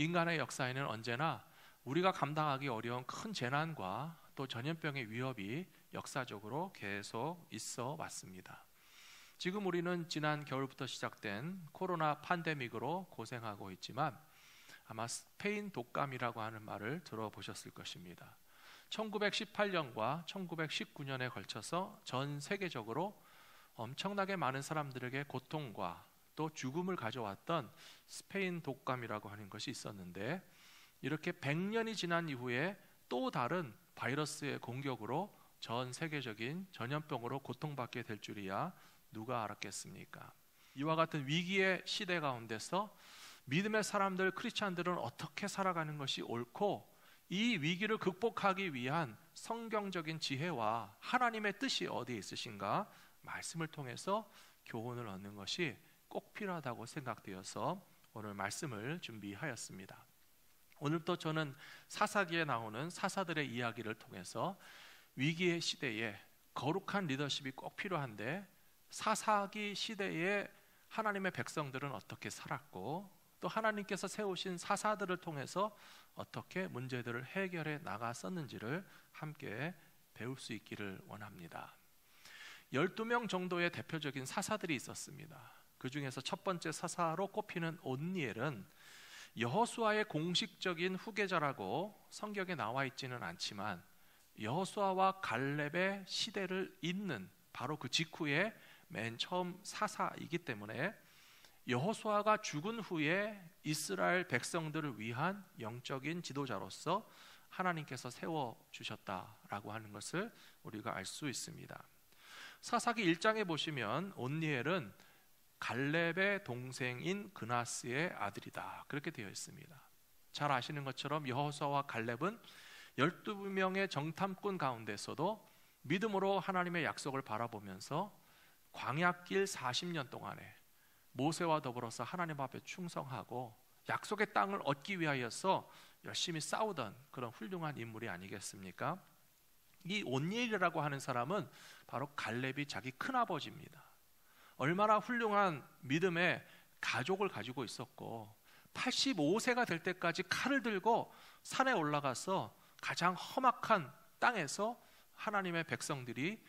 인간의 역사에는 언제나 우리가 감당하기 어려운 큰 재난과 또 전염병의 위협이 역사적으로 계속 있어 왔습니다. 지금 우리는 지난 겨울부터 시작된 코로나 팬데믹으로 고생하고 있지만 아마 스페인 독감이라고 하는 말을 들어보셨을 것입니다. 1918년과 1919년에 걸쳐서 전 세계적으로 엄청나게 많은 사람들에게 고통과 또 죽음을 가져왔던 스페인 독감이라고 하는 것이 있었는데, 이렇게 100년이 지난 이후에 또 다른 바이러스의 공격으로 전 세계적인 전염병으로 고통받게 될 줄이야 누가 알았겠습니까? 이와 같은 위기의 시대 가운데서 믿음의 사람들, 크리스찬들은 어떻게 살아가는 것이 옳고, 이 위기를 극복하기 위한 성경적인 지혜와 하나님의 뜻이 어디에 있으신가 말씀을 통해서 교훈을 얻는 것이 꼭 필요하다고 생각되어서 오늘 말씀을 준비하였습니다. 오늘부터 저는 사사기에 나오는 사사들의 이야기를 통해서 위기의 시대에 거룩한 리더십이 꼭 필요한데, 사사기 시대에 하나님의 백성들은 어떻게 살았고, 또 하나님께서 세우신 사사들을 통해서 어떻게 문제들을 해결해 나갔었는지를 함께 배울 수 있기를 원합니다. 12명 정도의 대표적인 사사들이 있었습니다. 그 중에서 첫 번째 사사로 꼽히는 온니엘은 여호수아의 공식적인 후계자라고 성경에 나와 있지는 않지만 여호수아와 갈렙의 시대를 잇는 바로 그 직후에 맨 처음 사사이기 때문에 여호수아가 죽은 후에 이스라엘 백성들을 위한 영적인 지도자로서 하나님께서 세워주셨다라고 하는 것을 우리가 알 수 있습니다. 사사기 1장에 보시면 온니엘은 갈렙의 동생인 그나스의 아들이다, 그렇게 되어 있습니다. 잘 아시는 것처럼 여호수아와 갈렙은 12명의 정탐꾼 가운데서도 믿음으로 하나님의 약속을 바라보면서 광야길 40년 동안에 모세와 더불어서 하나님 앞에 충성하고 약속의 땅을 얻기 위하여서 열심히 싸우던 그런 훌륭한 인물이 아니겠습니까? 이 온니엘이라고 하는 사람은 바로 갈렙이 자기 큰아버지입니다. 얼마나 훌륭한 믿음의 가족을 가지고 있었고, 85세가 될 때까지 칼을 들고 산에 올라가서 가장 험악한 땅에서 하나님의 백성들이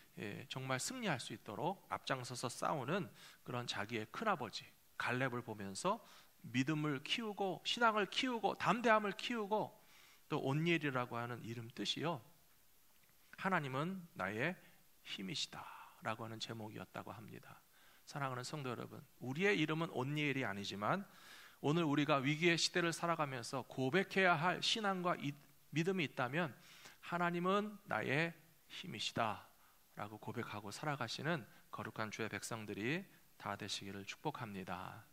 정말 승리할 수 있도록 앞장서서 싸우는 그런 자기의 큰아버지 갈렙을 보면서 믿음을 키우고 신앙을 키우고 담대함을 키우고, 또 온니엘이라고 하는 이름 뜻이요, 하나님은 나의 힘이시다 라고 하는 제목이었다고 합니다. 사랑하는 성도 여러분, 우리의 이름은 온니엘이 아니지만 오늘 우리가 위기의 시대를 살아가면서 고백해야 할 신앙과 믿음이 있다면 하나님은 나의 힘이시다 라고 고백하고 살아가시는 거룩한 주의 백성들이 다 되시기를 축복합니다.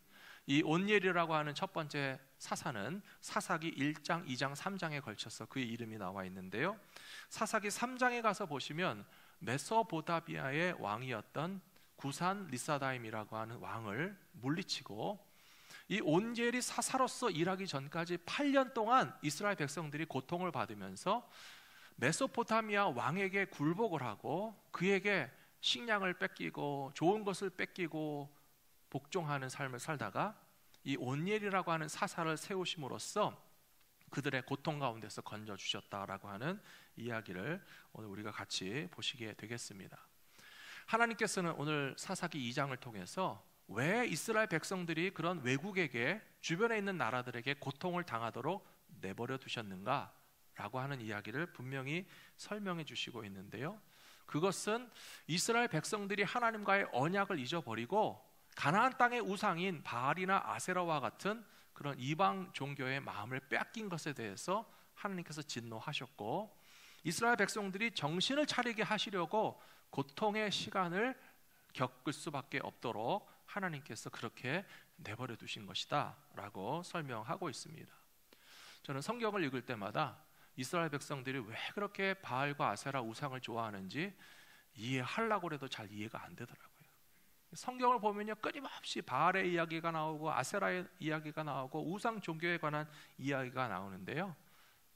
이 온니엘이라고 하는 첫 번째 사사는 사사기 1장, 2장, 3장에 걸쳐서 그의 이름이 나와 있는데요, 사사기 3장에 가서 보시면 메소포타미아의 왕이었던 구산 리사다임이라고 하는 왕을 물리치고, 이 온니엘이 사사로서 일하기 전까지 8년 동안 이스라엘 백성들이 고통을 받으면서 메소포타미아 왕에게 굴복을 하고 그에게 식량을 뺏기고 좋은 것을 뺏기고 복종하는 삶을 살다가 이 온니엘이라고 하는 사사를 세우심으로써 그들의 고통 가운데서 건져주셨다라고 하는 이야기를 오늘 우리가 같이 보시게 되겠습니다. 하나님께서는 오늘 사사기 2장을 통해서 왜 이스라엘 백성들이 그런 외국에게, 주변에 있는 나라들에게 고통을 당하도록 내버려 두셨는가 라고 하는 이야기를 분명히 설명해 주시고 있는데요, 그것은 이스라엘 백성들이 하나님과의 언약을 잊어버리고 가나안 땅의 우상인 바알이나 아세라와 같은 그런 이방 종교의 마음을 빼앗긴 것에 대해서 하나님께서 진노하셨고, 이스라엘 백성들이 정신을 차리게 하시려고 고통의 시간을 겪을 수밖에 없도록 하나님께서 그렇게 내버려 두신 것이다 라고 설명하고 있습니다. 저는 성경을 읽을 때마다 이스라엘 백성들이 왜 그렇게 바알과 아세라 우상을 좋아하는지 이해하려고 해도 잘 이해가 안 되더라고요. 성경을 보면요, 끊임없이 바알의 이야기가 나오고 아세라의 이야기가 나오고 우상 종교에 관한 이야기가 나오는데요,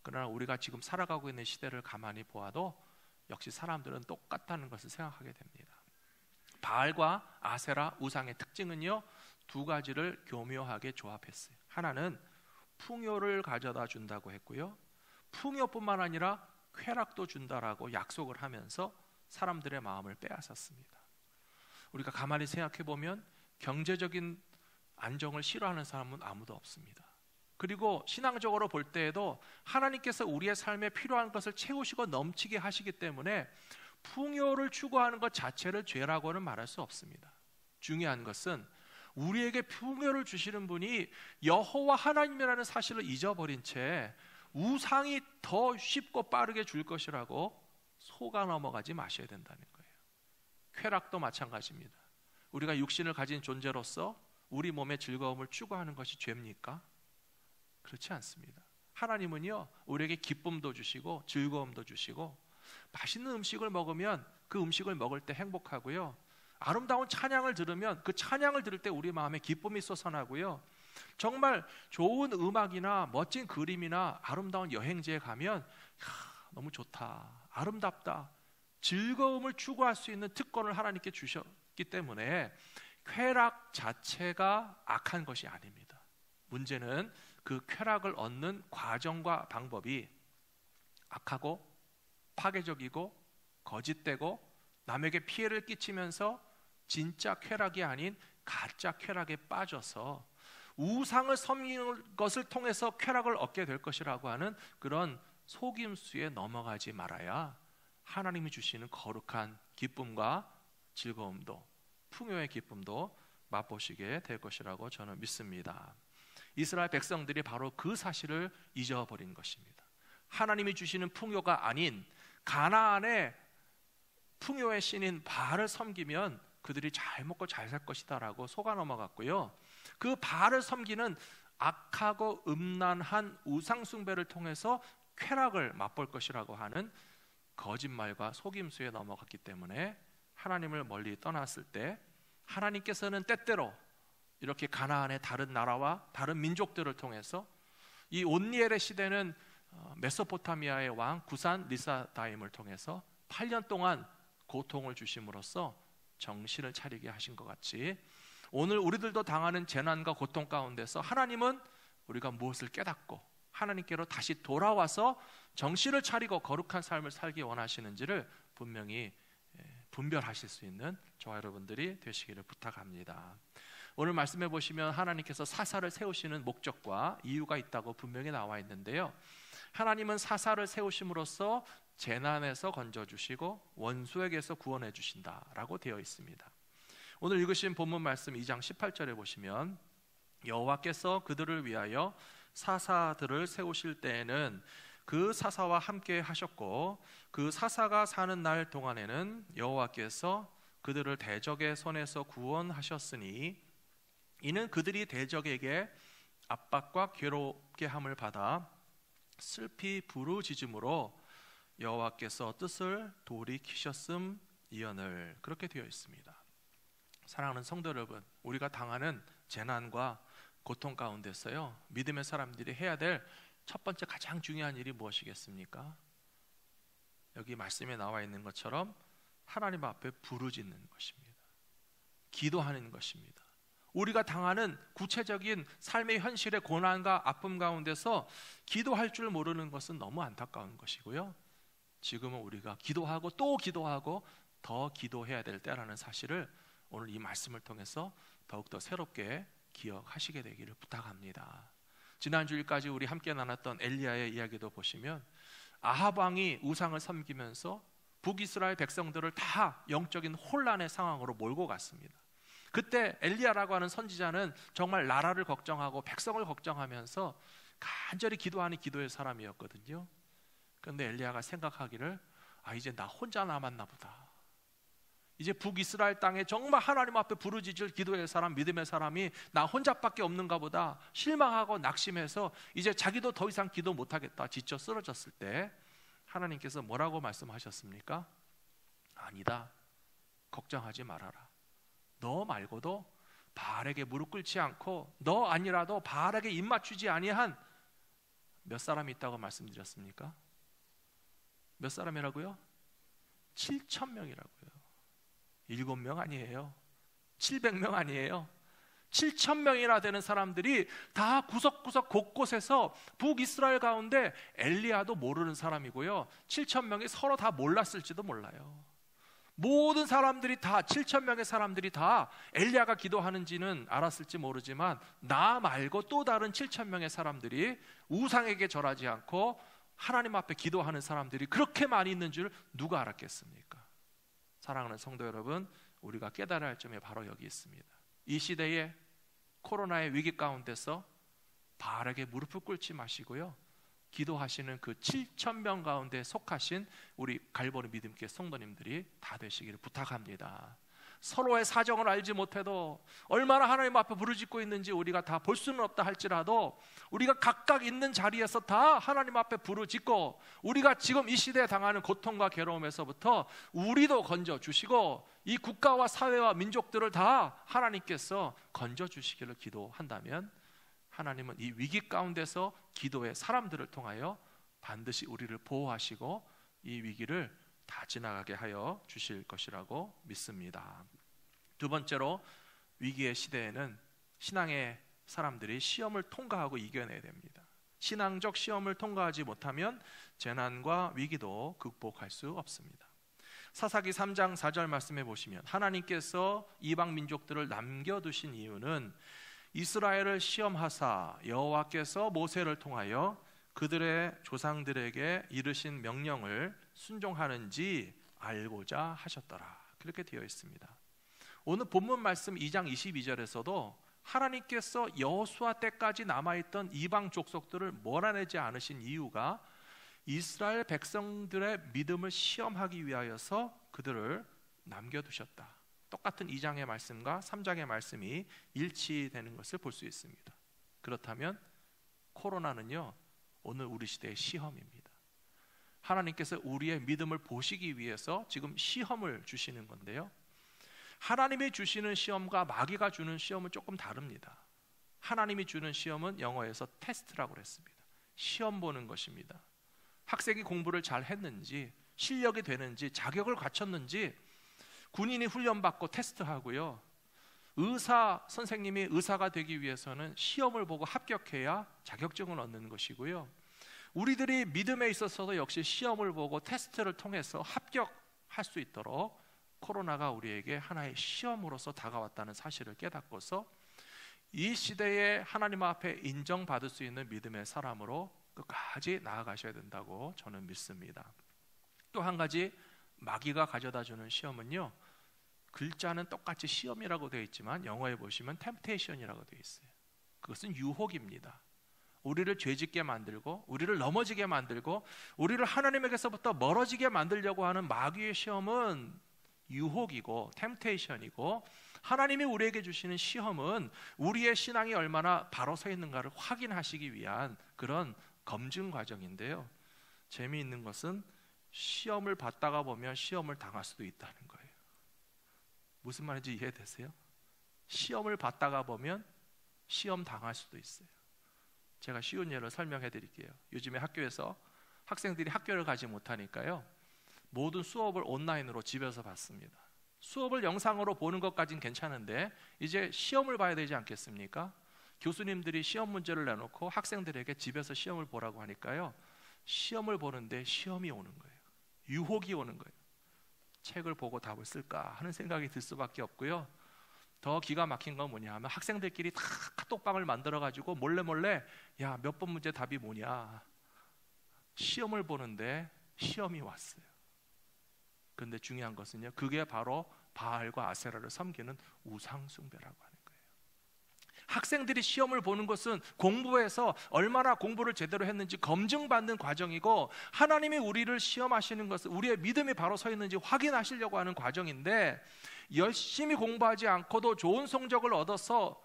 그러나 우리가 지금 살아가고 있는 시대를 가만히 보아도 역시 사람들은 똑같다는 것을 생각하게 됩니다. 바알과 아세라 우상의 특징은요, 두 가지를 교묘하게 조합했어요. 하나는 풍요를 가져다 준다고 했고요, 풍요뿐만 아니라 쾌락도 준다라고 약속을 하면서 사람들의 마음을 빼앗았습니다. 우리가 가만히 생각해 보면 경제적인 안정을 싫어하는 사람은 아무도 없습니다. 그리고 신앙적으로 볼 때에도 하나님께서 우리의 삶에 필요한 것을 채우시고 넘치게 하시기 때문에 풍요를 추구하는 것 자체를 죄라고는 말할 수 없습니다. 중요한 것은 우리에게 풍요를 주시는 분이 여호와 하나님이라는 사실을 잊어버린 채 우상이 더 쉽고 빠르게 줄 것이라고 속아 넘어가지 마셔야 된다는 거예요. 쾌락도 마찬가지입니다. 우리가 육신을 가진 존재로서 우리 몸의 즐거움을 추구하는 것이 죄입니까? 그렇지 않습니다. 하나님은요, 우리에게 기쁨도 주시고 즐거움도 주시고, 맛있는 음식을 먹으면 그 음식을 먹을 때 행복하고요, 아름다운 찬양을 들으면 그 찬양을 들을 때 우리 마음에 기쁨이 솟아나고요, 정말 좋은 음악이나 멋진 그림이나 아름다운 여행지에 가면 너무 좋다, 아름답다, 즐거움을 추구할 수 있는 특권을 하나님께 주셨기 때문에 쾌락 자체가 악한 것이 아닙니다. 문제는 그 쾌락을 얻는 과정과 방법이 악하고 파괴적이고 거짓되고 남에게 피해를 끼치면서 진짜 쾌락이 아닌 가짜 쾌락에 빠져서 우상을 섬기는 것을 통해서 쾌락을 얻게 될 것이라고 하는 그런 속임수에 넘어가지 말아야 하나님이 주시는 거룩한 기쁨과 즐거움도, 풍요의 기쁨도 맛보시게 될 것이라고 저는 믿습니다. 이스라엘 백성들이 바로 그 사실을 잊어버린 것입니다. 하나님이 주시는 풍요가 아닌 가나안의 풍요의 신인 바알을 섬기면 그들이 잘 먹고 잘 살 것이다 라고 속아 넘어갔고요, 그 바알을 섬기는 악하고 음란한 우상 숭배를 통해서 쾌락을 맛볼 것이라고 하는 거짓말과 속임수에 넘어갔기 때문에 하나님을 멀리 떠났을 때 하나님께서는 때때로 이렇게 가나안의 다른 나라와 다른 민족들을 통해서, 이 온니엘의 시대는 메소포타미아의 왕 구산 리사다임을 통해서 8년 동안 고통을 주심으로써 정신을 차리게 하신 것 같이, 오늘 우리들도 당하는 재난과 고통 가운데서 하나님은 우리가 무엇을 깨닫고 하나님께로 다시 돌아와서 정신을 차리고 거룩한 삶을 살기 원하시는지를 분명히 분별하실 수 있는 저와 여러분들이 되시기를 부탁합니다. 오늘 말씀해 보시면 하나님께서 사사를 세우시는 목적과 이유가 있다고 분명히 나와 있는데요, 하나님은 사사를 세우심으로써 재난에서 건져주시고 원수에게서 구원해 주신다라고 되어 있습니다. 오늘 읽으신 본문 말씀 2장 18절에 보시면 여호와께서 그들을 위하여 사사들을 세우실 때에는 그 사사와 함께 하셨고, 그 사사가 사는 날 동안에는 여호와께서 그들을 대적의 손에서 구원하셨으니, 이는 그들이 대적에게 압박과 괴롭게 함을 받아 슬피 부르짖음으로 여호와께서 뜻을 돌이키셨음이언을, 그렇게 되어 있습니다. 사랑하는 성도 여러분, 우리가 당하는 재난과 고통 가운데서요, 믿음의 사람들이 해야 될 첫 번째 가장 중요한 일이 무엇이겠습니까? 여기 말씀에 나와 있는 것처럼 하나님 앞에 부르짖는 것입니다. 기도하는 것입니다. 우리가 당하는 구체적인 삶의 현실의 고난과 아픔 가운데서 기도할 줄 모르는 것은 너무 안타까운 것이고요, 지금은 우리가 기도하고 또 기도하고 더 기도해야 될 때라는 사실을 오늘 이 말씀을 통해서 더욱더 새롭게 기억하시게 되기를 부탁합니다. 지난 주일까지 우리 함께 나눴던 엘리야의 이야기도 보시면 아합 왕이 우상을 섬기면서 북이스라엘 백성들을 다 영적인 혼란의 상황으로 몰고 갔습니다. 그때 엘리야라고 하는 선지자는 정말 나라를 걱정하고 백성을 걱정하면서 간절히 기도하는 기도의 사람이었거든요. 그런데 엘리야가 생각하기를, 이제 나 혼자 남았나 보다, 이제 북이스라엘 땅에 정말 하나님 앞에 부르짖을 기도의 사람, 믿음의 사람이 나 혼자밖에 없는가 보다 실망하고 낙심해서 이제 자기도 더 이상 기도 못하겠다 지쳐 쓰러졌을 때 하나님께서 뭐라고 말씀하셨습니까? 아니다, 걱정하지 말아라. 너 말고도 바알에게 무릎 꿇지 않고 너 아니라도 바알에게 입 맞추지 아니한 몇 사람이 있다고 말씀드렸습니까? 몇 사람이라고요? 7,000명이라고요. 7명 아니에요. 700명 아니에요. 7천 명이나 되는 사람들이 다 구석구석 곳곳에서 북이스라엘 가운데 엘리야도 모르는 사람이고요, 7천 명이 서로 다 몰랐을지도 몰라요. 모든 사람들이 다 7천 명의 사람들이 다 엘리야가 기도하는지는 알았을지 모르지만 나 말고 또 다른 7천 명의 사람들이 우상에게 절하지 않고 하나님 앞에 기도하는 사람들이 그렇게 많이 있는 줄 누가 알았겠습니까? 사랑하는 성도 여러분, 우리가 깨달아야 할 점이 바로 여기 있습니다. 이 시대에 코로나의 위기 가운데서 바르게 무릎을 꿇지 마시고요, 기도하시는 그 7천 명 가운데 속하신 우리 갈보리 믿음교회 성도님들이 다 되시기를 부탁합니다. 서로의 사정을 알지 못해도 얼마나 하나님 앞에 부르짖고 있는지 우리가 다 볼 수는 없다 할지라도 우리가 각각 있는 자리에서 다 하나님 앞에 부르짖고 우리가 지금 이 시대에 당하는 고통과 괴로움에서부터 우리도 건져주시고 이 국가와 사회와 민족들을 다 하나님께서 건져주시기를 기도한다면 하나님은 이 위기 가운데서 기도의 사람들을 통하여 반드시 우리를 보호하시고 이 위기를 다 지나가게 하여 주실 것이라고 믿습니다. 두 번째로, 위기의 시대에는 신앙의 사람들이 시험을 통과하고 이겨내야 됩니다. 신앙적 시험을 통과하지 못하면 재난과 위기도 극복할 수 없습니다. 사사기 3장 4절 말씀해 보시면 하나님께서 이방 민족들을 남겨두신 이유는 이스라엘을 시험하사 여호와께서 모세를 통하여 그들의 조상들에게 이르신 명령을 순종하는지 알고자 하셨더라. 그렇게 되어 있습니다. 오늘 본문 말씀 2장 22절에서도 하나님께서 여호수아 때까지 남아있던 이방 족속들을 몰아내지 않으신 이유가 이스라엘 백성들의 믿음을 시험하기 위하여서 그들을 남겨두셨다. 똑같은 2장의 말씀과 3장의 말씀이 일치되는 것을 볼 수 있습니다. 그렇다면 코로나는요, 오늘 우리 시대의 시험입니다. 하나님께서 우리의 믿음을 보시기 위해서 지금 시험을 주시는 건데요, 하나님이 주시는 시험과 마귀가 주는 시험은 조금 다릅니다. 하나님이 주는 시험은 영어에서 테스트라고 그랬습니다. 시험 보는 것입니다. 학생이 공부를 잘 했는지, 실력이 되는지, 자격을 갖췄는지 군인이 훈련받고 테스트하고요, 의사 선생님이 의사가 되기 위해서는 시험을 보고 합격해야 자격증을 얻는 것이고요, 우리들이 믿음에 있어서도 역시 시험을 보고 테스트를 통해서 합격할 수 있도록 코로나가 우리에게 하나의 시험으로서 다가왔다는 사실을 깨닫고서 이 시대에 하나님 앞에 인정받을 수 있는 믿음의 사람으로 끝까지 나아가셔야 된다고 저는 믿습니다. 또 한 가지, 마귀가 가져다주는 시험은요, 글자는 똑같이 시험이라고 되어 있지만 영어에 보시면 템프테이션이라고 되어 있어요. 그것은 유혹입니다. 우리를 죄짓게 만들고 우리를 넘어지게 만들고 우리를 하나님에게서부터 멀어지게 만들려고 하는 마귀의 시험은 유혹이고 템프테이션이고, 하나님이 우리에게 주시는 시험은 우리의 신앙이 얼마나 바로 서 있는가를 확인하시기 위한 그런 검증 과정인데요, 재미있는 것은 시험을 받다가 보면 시험을 당할 수도 있다는 거예요. 무슨 말인지 이해되세요? 시험을 받다가 보면 시험 당할 수도 있어요. 제가 쉬운 예를 설명해 드릴게요. 요즘에 학교에서 학생들이 학교를 가지 못하니까요, 모든 수업을 온라인으로 집에서 받습니다. 수업을 영상으로 보는 것까지는 괜찮은데 이제 시험을 봐야 되지 않겠습니까? 교수님들이 시험 문제를 내놓고 학생들에게 집에서 시험을 보라고 하니까요, 시험을 보는데 시험이 오는 거예요. 유혹이 오는 거예요. 책을 보고 답을 쓸까 하는 생각이 들 수밖에 없고요, 더 기가 막힌 건 뭐냐 하면 학생들끼리 다 카톡방을 만들어 가지고 몰래 야, 몇 번 문제 답이 뭐냐, 시험을 보는데 시험이 왔어요. 그런데 중요한 것은요, 그게 바로 바알과 아세라를 섬기는 우상 숭배라고 하는 거예요. 학생들이 시험을 보는 것은 공부에서 얼마나 공부를 제대로 했는지 검증받는 과정이고, 하나님이 우리를 시험하시는 것은 우리의 믿음이 바로 서 있는지 확인하시려고 하는 과정인데, 열심히 공부하지 않고도 좋은 성적을 얻어서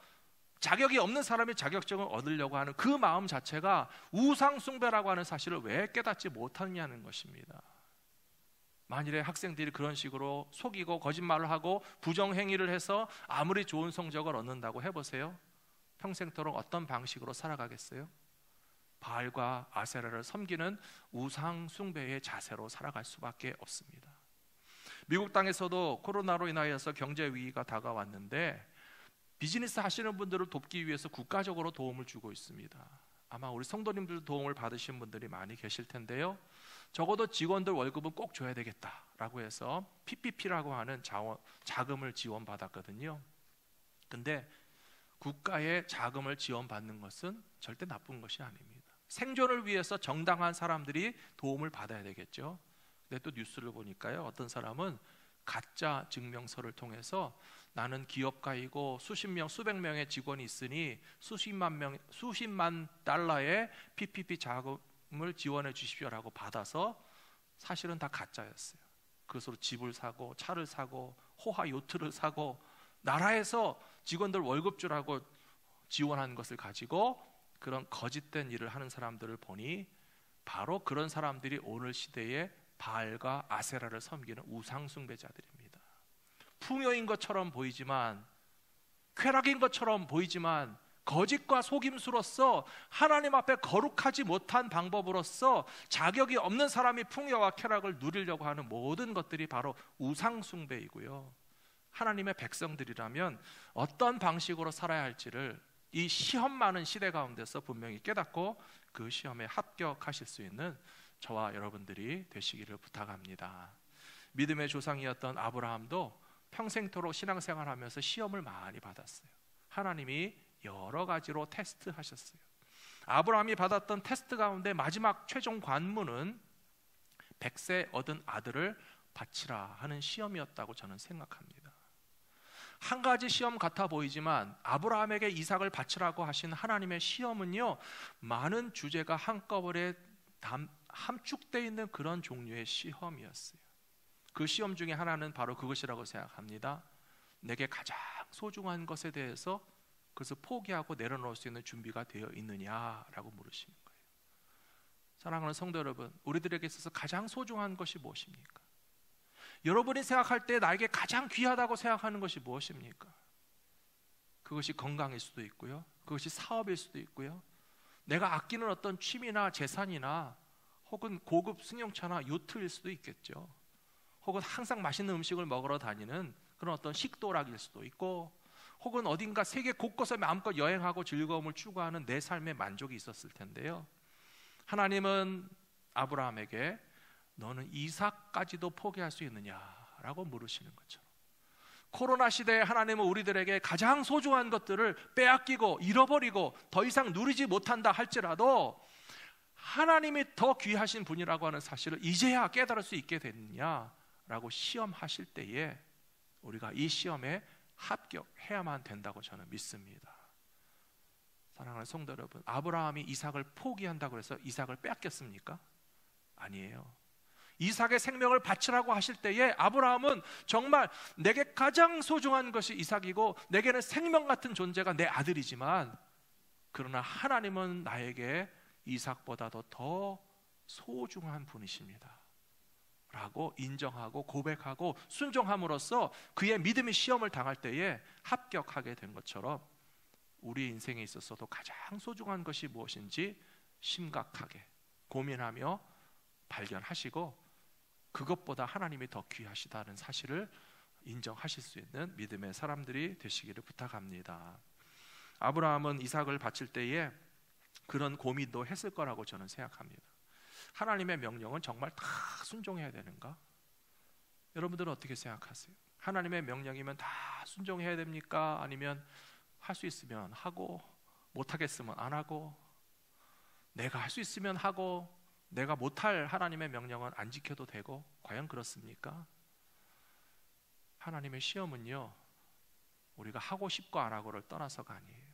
자격이 없는 사람이 자격증을 얻으려고 하는 그 마음 자체가 우상 숭배라고 하는 사실을 왜 깨닫지 못하느냐는 것입니다. 만일에 학생들이 그런 식으로 속이고 거짓말을 하고 부정행위를 해서 아무리 좋은 성적을 얻는다고 해보세요. 평생토록 어떤 방식으로 살아가겠어요? 바알과 아세라를 섬기는 우상 숭배의 자세로 살아갈 수밖에 없습니다. 미국 땅에서도 코로나로 인하여서 경제 위기가 다가왔는데 비즈니스 하시는 분들을 돕기 위해서 국가적으로 도움을 주고 있습니다. 아마 우리 성도님들도 도움을 받으신 분들이 많이 계실 텐데요. 적어도 직원들 월급은 꼭 줘야 되겠다라고 해서 PPP라고 하는 자금을 지원받았거든요. 근데 국가의 자금을 지원받는 것은 절대 나쁜 것이 아닙니다. 생존을 위해서 정당한 사람들이 도움을 받아야 되겠죠. 근데 또 뉴스를 보니까요, 어떤 사람은 가짜 증명서를 통해서 나는 기업가이고 수백 명의 직원이 있으니 수십만 달러의 PPP 자금을 지원해 주십시오라고 받아서 사실은 다 가짜였어요. 그것으로 집을 사고 차를 사고 호화 요트를 사고 나라에서 직원들 월급 주라고 지원한 것을 가지고 그런 거짓된 일을 하는 사람들을 보니 바로 그런 사람들이 오늘 시대에 바알과 아세라를 섬기는 우상 숭배자들입니다. 풍요인 것처럼 보이지만, 쾌락인 것처럼 보이지만 거짓과 속임수로써 하나님 앞에 거룩하지 못한 방법으로써 자격이 없는 사람이 풍요와 쾌락을 누리려고 하는 모든 것들이 바로 우상 숭배이고요. 하나님의 백성들이라면 어떤 방식으로 살아야 할지를 이 시험 많은 시대 가운데서 분명히 깨닫고 그 시험에 합격하실 수 있는 저와 여러분들이 되시기를 부탁합니다. 믿음의 조상이었던 아브라함도 평생토록 신앙생활하면서 시험을 많이 받았어요. 하나님이 여러 가지로 테스트하셨어요. 아브라함이 받았던 테스트 가운데 마지막 최종 관문은 100세 얻은 아들을 바치라 하는 시험이었다고 저는 생각합니다. 한 가지 시험 같아 보이지만 아브라함에게 이삭을 바치라고 하신 하나님의 시험은요, 많은 주제가 한꺼번에 함축되어 있는 그런 종류의 시험이었어요. 그 시험 중에 하나는 바로 그것이라고 생각합니다. 내게 가장 소중한 것에 대해서 그것을 포기하고 내려놓을 수 있는 준비가 되어 있느냐라고 물으시는 거예요. 사랑하는 성도 여러분, 우리들에게 있어서 가장 소중한 것이 무엇입니까? 여러분이 생각할 때 나에게 가장 귀하다고 생각하는 것이 무엇입니까? 그것이 건강일 수도 있고요, 그것이 사업일 수도 있고요, 내가 아끼는 어떤 취미나 재산이나 혹은 고급 승용차나 요트일 수도 있겠죠. 혹은 항상 맛있는 음식을 먹으러 다니는 그런 어떤 식도락일 수도 있고, 혹은 어딘가 세계 곳곳에 마음껏 여행하고 즐거움을 추구하는 내 삶의 만족이 있었을 텐데요. 하나님은 아브라함에게 너는 이삭까지도 포기할 수 있느냐라고 물으시는 것처럼, 코로나 시대에 하나님은 우리들에게 가장 소중한 것들을 빼앗기고 잃어버리고 더 이상 누리지 못한다 할지라도 하나님이 더 귀하신 분이라고 하는 사실을 이제야 깨달을 수 있게 됐느냐라고 시험하실 때에 우리가 이 시험에 합격해야만 된다고 저는 믿습니다. 사랑하는 성도 여러분, 아브라함이 이삭을 포기한다고 해서 이삭을 빼앗겼습니까? 아니에요. 이삭의 생명을 바치라고 하실 때에 아브라함은 정말 내게 가장 소중한 것이 이삭이고 내게는 생명 같은 존재가 내 아들이지만, 그러나 하나님은 나에게 이삭보다도 더 소중한 분이십니다 라고 인정하고 고백하고 순종함으로써 그의 믿음이 시험을 당할 때에 합격하게 된 것처럼 우리 인생에 있어서도 가장 소중한 것이 무엇인지 심각하게 고민하며 발견하시고 그것보다 하나님이 더 귀하시다는 사실을 인정하실 수 있는 믿음의 사람들이 되시기를 부탁합니다. 아브라함은 이삭을 바칠 때에 그런 고민도 했을 거라고 저는 생각합니다. 하나님의 명령은 정말 다 순종해야 되는가? 여러분들은 어떻게 생각하세요? 하나님의 명령이면 다 순종해야 됩니까? 아니면 할 수 있으면 하고 못하겠으면 안 하고, 내가 할 수 있으면 하고 내가 못할 하나님의 명령은 안 지켜도 되고, 과연 그렇습니까? 하나님의 시험은요, 우리가 하고 싶고 안 하고를 떠나서가 아니에요.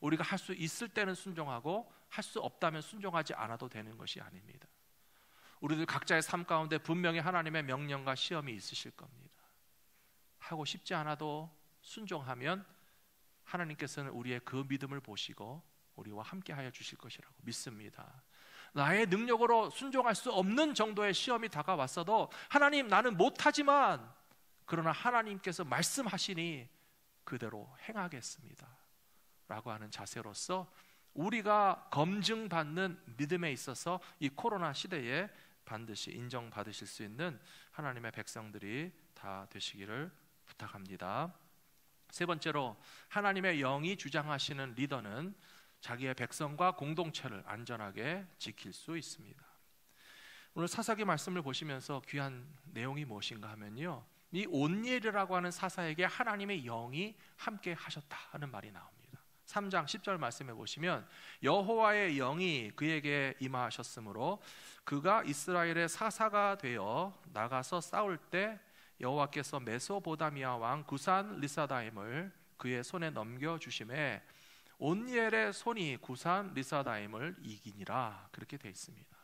우리가 할 수 있을 때는 순종하고 할 수 없다면 순종하지 않아도 되는 것이 아닙니다. 우리들 각자의 삶 가운데 분명히 하나님의 명령과 시험이 있으실 겁니다. 하고 싶지 않아도 순종하면 하나님께서는 우리의 그 믿음을 보시고 우리와 함께 하여 주실 것이라고 믿습니다. 나의 능력으로 순종할 수 없는 정도의 시험이 다가왔어도 하나님, 나는 못하지만 그러나 하나님께서 말씀하시니 그대로 행하겠습니다 라고 하는 자세로서 우리가 검증받는 믿음에 있어서 이 코로나 시대에 반드시 인정받으실 수 있는 하나님의 백성들이 다 되시기를 부탁합니다. 세 번째로 하나님의 영이 주장하시는 리더는 자기의 백성과 공동체를 안전하게 지킬 수 있습니다. 오늘 사사기 말씀을 보시면서 귀한 내용이 무엇인가 하면요, 이 온니엘이라고 하는 사사에게 하나님의 영이 함께 하셨다 하는 말이 나옵니다. 3장 10절 말씀해 보시면 여호와의 영이 그에게 임하셨으므로 그가 이스라엘의 사사가 되어 나가서 싸울 때 여호와께서 메소보다미아 왕 구산 리사다임을 그의 손에 넘겨주심에 온니엘의 손이 구산 리사다임을 이기니라, 그렇게 되어 있습니다.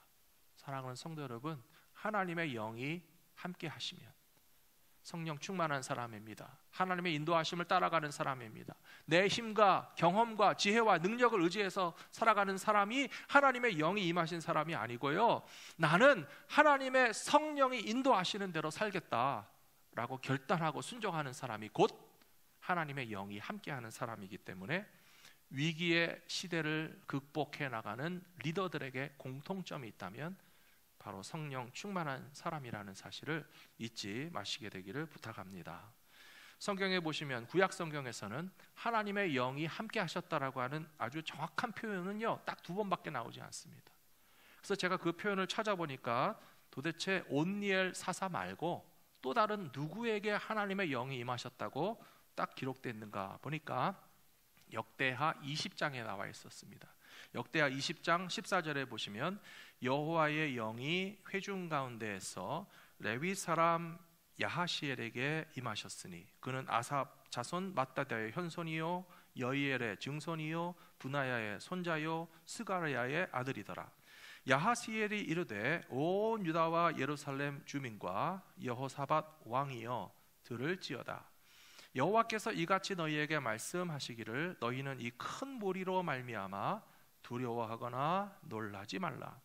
사랑하는 성도 여러분, 하나님의 영이 함께 하시면 성령 충만한 사람입니다. 하나님의 인도하심을 따라가는 사람입니다. 내 힘과 경험과 지혜와 능력을 의지해서 살아가는 사람이 하나님의 영이 임하신 사람이 아니고요, 나는 하나님의 성령이 인도하시는 대로 살겠다라고 결단하고 순종하는 사람이 곧 하나님의 영이 함께하는 사람이기 때문에 위기의 시대를 극복해 나가는 리더들에게 공통점이 있다면 바로 성령 충만한 사람이라는 사실을 잊지 마시게 되기를 부탁합니다. 성경에 보시면 구약 성경에서는 하나님의 영이 함께 하셨다라고 하는 아주 정확한 표현은요, 딱 2번밖에 나오지 않습니다. 그래서 제가 그 표현을 찾아보니까 도대체 온니엘 사사 말고 또 다른 누구에게 하나님의 영이 임하셨다고 딱 기록되어 있는가 보니까 역대하 20장에 나와 있었습니다. 역대하 20장 14절에 보시면 여호와의 영이 회중 가운데에서 레위 사람 야하시엘에게 임하셨으니 그는 아삽 자손 맏다다의 현손이요 여이엘의 증손이요 분하야의 손자요 스가랴의 아들이더라. 야하시엘이 이르되 온 유다와 예루살렘 주민과 여호사밧 왕이여 들을지어다. 여호와께서 이같이 너희에게 말씀하시기를 너희는 이 큰 무리로 말미암아 두려워하거나 놀라지 말라.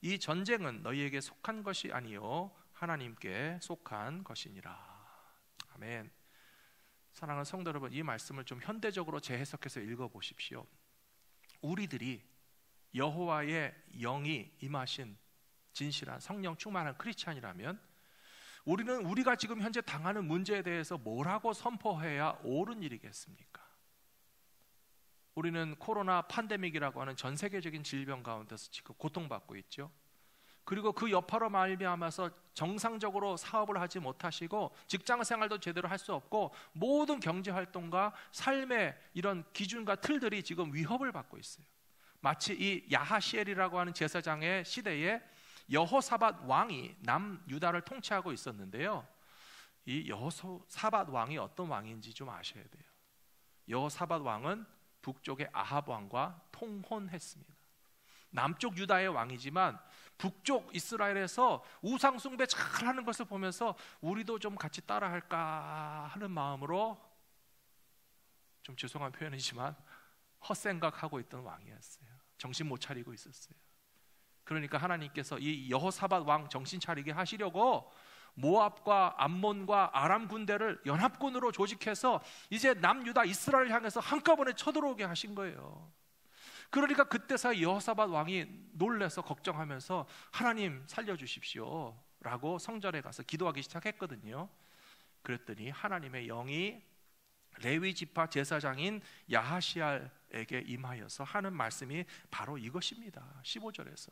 이 전쟁은 너희에게 속한 것이 아니요 하나님께 속한 것이니라. 아멘. 사랑하는 성도 여러분, 이 말씀을 좀 현대적으로 재해석해서 읽어보십시오. 우리들이 여호와의 영이 임하신 진실한 성령 충만한 크리스찬이라면 우리는 우리가 지금 현재 당하는 문제에 대해서 뭐라고 선포해야 옳은 일이겠습니까? 우리는 코로나 팬데믹이라고 하는 전 세계적인 질병 가운데서 지금 고통받고 있죠. 그리고 그 여파로 말미암아서 정상적으로 사업을 하지 못하시고 직장 생활도 제대로 할 수 없고 모든 경제 활동과 삶의 이런 기준과 틀들이 지금 위협을 받고 있어요. 마치 이 야하시엘이라고 하는 제사장의 시대에 여호사밧 왕이 남유다를 통치하고 있었는데요, 이 여호사밧 왕이 어떤 왕인지 좀 아셔야 돼요. 여호사밧 왕은 북쪽의 아합 왕과 통혼했습니다. 남쪽 유다의 왕이지만 북쪽 이스라엘에서 우상 숭배 잘하는 것을 보면서 우리도 좀 같이 따라할까 하는 마음으로, 좀 죄송한 표현이지만 헛생각하고 있던 왕이었어요. 정신 못 차리고 있었어요. 그러니까 하나님께서 이 여호사밧 왕 정신 차리게 하시려고 모압과 암몬과 아람 군대를 연합군으로 조직해서 이제 남유다 이스라엘을 향해서 한꺼번에 쳐들어오게 하신 거예요. 그러니까 그때서 여호사밧 왕이 놀라서 걱정하면서 하나님 살려주십시오 라고 성전에 가서 기도하기 시작했거든요. 그랬더니 하나님의 영이 레위 지파 제사장인 야하시알에게 임하여서 하는 말씀이 바로 이것입니다. 15절에서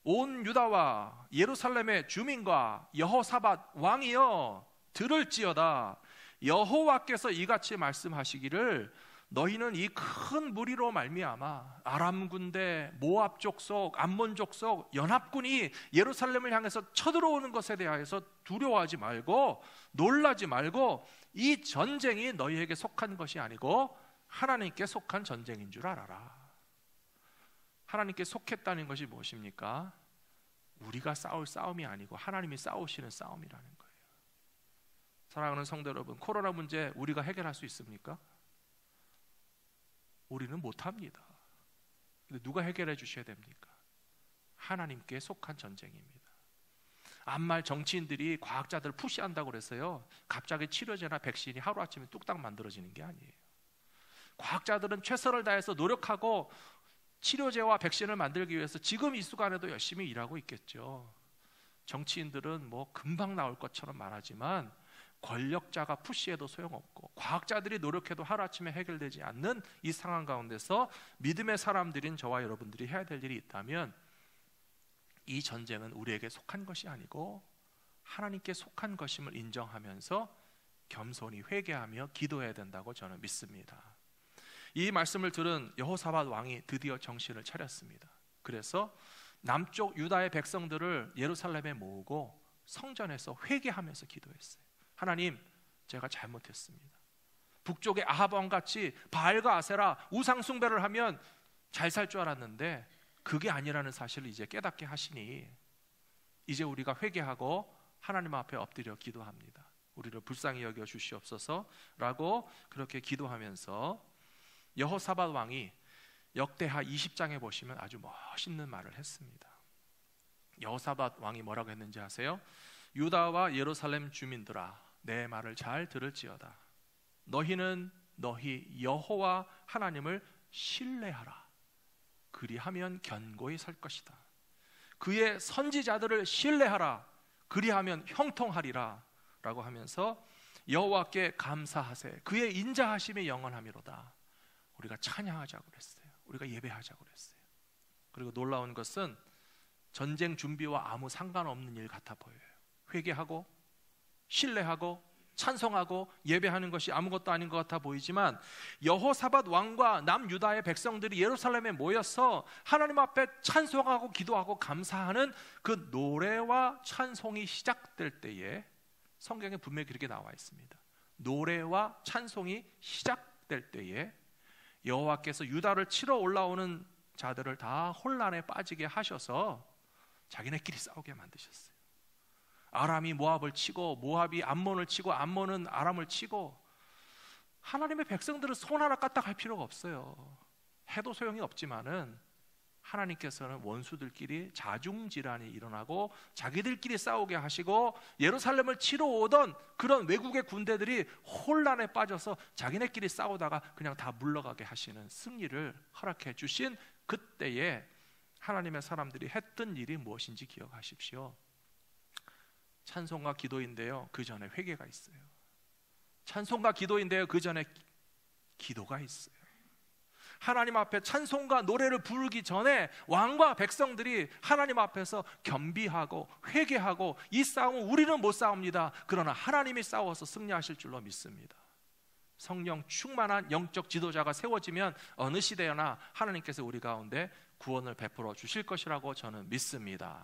온 유다와 예루살렘의 주민과 여호사밧 왕이여 들을지어다. 여호와께서 이같이 말씀하시기를 너희는 이 큰 무리로 말미암아 아람 군대, 모압 족속, 암몬 족속 연합군이 예루살렘을 향해서 쳐들어오는 것에 대하여서 두려워하지 말고 놀라지 말고 이 전쟁이 너희에게 속한 것이 아니고 하나님께 속한 전쟁인 줄 알아라. 하나님께 속했다는 것이 무엇입니까? 우리가 싸울 싸움이 아니고 하나님이 싸우시는 싸움이라는 거예요. 사랑하는 성도 여러분, 코로나 문제 우리가 해결할 수 있습니까? 우리는 못합니다. 근데 누가 해결해 주셔야 됩니까? 하나님께 속한 전쟁입니다. 암말 정치인들이 과학자들 푸시한다고 그랬어요. 갑자기 치료제나 백신이 하루아침에 뚝딱 만들어지는 게 아니에요. 과학자들은 최선을 다해서 노력하고 치료제와 백신을 만들기 위해서 지금 이 순간에도 열심히 일하고 있겠죠. 정치인들은 뭐 금방 나올 것처럼 말하지만 권력자가 푸시해도 소용없고 과학자들이 노력해도 하루아침에 해결되지 않는 이 상황 가운데서 믿음의 사람들인 저와 여러분들이 해야 될 일이 있다면, 이 전쟁은 우리에게 속한 것이 아니고 하나님께 속한 것임을 인정하면서 겸손히 회개하며 기도해야 된다고 저는 믿습니다. 이 말씀을 들은 여호사밧 왕이 드디어 정신을 차렸습니다. 그래서 남쪽 유다의 백성들을 예루살렘에 모으고 성전에서 회개하면서 기도했어요. 하나님, 제가 잘못했습니다. 북쪽의 아합 왕같이 바알과 아세라 우상 숭배를 하면 잘 살 줄 알았는데 그게 아니라는 사실을 이제 깨닫게 하시니 이제 우리가 회개하고 하나님 앞에 엎드려 기도합니다. 우리를 불쌍히 여겨 주시옵소서라고 그렇게 기도하면서 여호사밧 왕이 역대하 20장에 보시면 아주 멋있는 말을 했습니다. 여호사밧 왕이 뭐라고 했는지 아세요? 유다와 예루살렘 주민들아, 내 말을 잘 들을지어다. 너희는 너희 여호와 하나님을 신뢰하라. 그리하면 견고히 설 것이다. 그의 선지자들을 신뢰하라. 그리하면 형통하리라. 라고 하면서 여호와께 감사하세. 그의 인자하심이 영원하미로다. 우리가 찬양하자고 그랬어요. 우리가 예배하자고 그랬어요. 그리고 놀라운 것은 전쟁 준비와 아무 상관없는 일 같아 보여요. 회개하고 신뢰하고 찬송하고 예배하는 것이 아무것도 아닌 것 같아 보이지만, 여호사밧 왕과 남유다의 백성들이 예루살렘에 모여서 하나님 앞에 찬송하고 기도하고 감사하는 그 노래와 찬송이 시작될 때에, 성경에 분명히 그렇게 나와 있습니다. 노래와 찬송이 시작될 때에 여호와께서 유다를 치러 올라오는 자들을 다 혼란에 빠지게 하셔서 자기네끼리 싸우게 만드셨어요. 아람이 모압을 치고 모압이 암몬을 치고 암몬은 아람을 치고, 하나님의 백성들은 손 하나 까딱 할 필요가 없어요. 해도 소용이 없지만은 하나님께서는 원수들끼리 자중질환이 일어나고 자기들끼리 싸우게 하시고, 예루살렘을 치러 오던 그런 외국의 군대들이 혼란에 빠져서 자기네끼리 싸우다가 그냥 다 물러가게 하시는 승리를 허락해 주신 그때에 하나님의 사람들이 했던 일이 무엇인지 기억하십시오. 찬송과 기도인데요, 그 전에 회개가 있어요. 찬송과 기도인데요, 그 전에 기도가 있어요. 하나님 앞에 찬송과 노래를 부르기 전에 왕과 백성들이 하나님 앞에서 겸비하고 회개하고, 이 싸움은 우리는 못 싸웁니다. 그러나 하나님이 싸워서 승리하실 줄로 믿습니다. 성령 충만한 영적 지도자가 세워지면 어느 시대나 하나님께서 우리 가운데 구원을 베풀어 주실 것이라고 저는 믿습니다.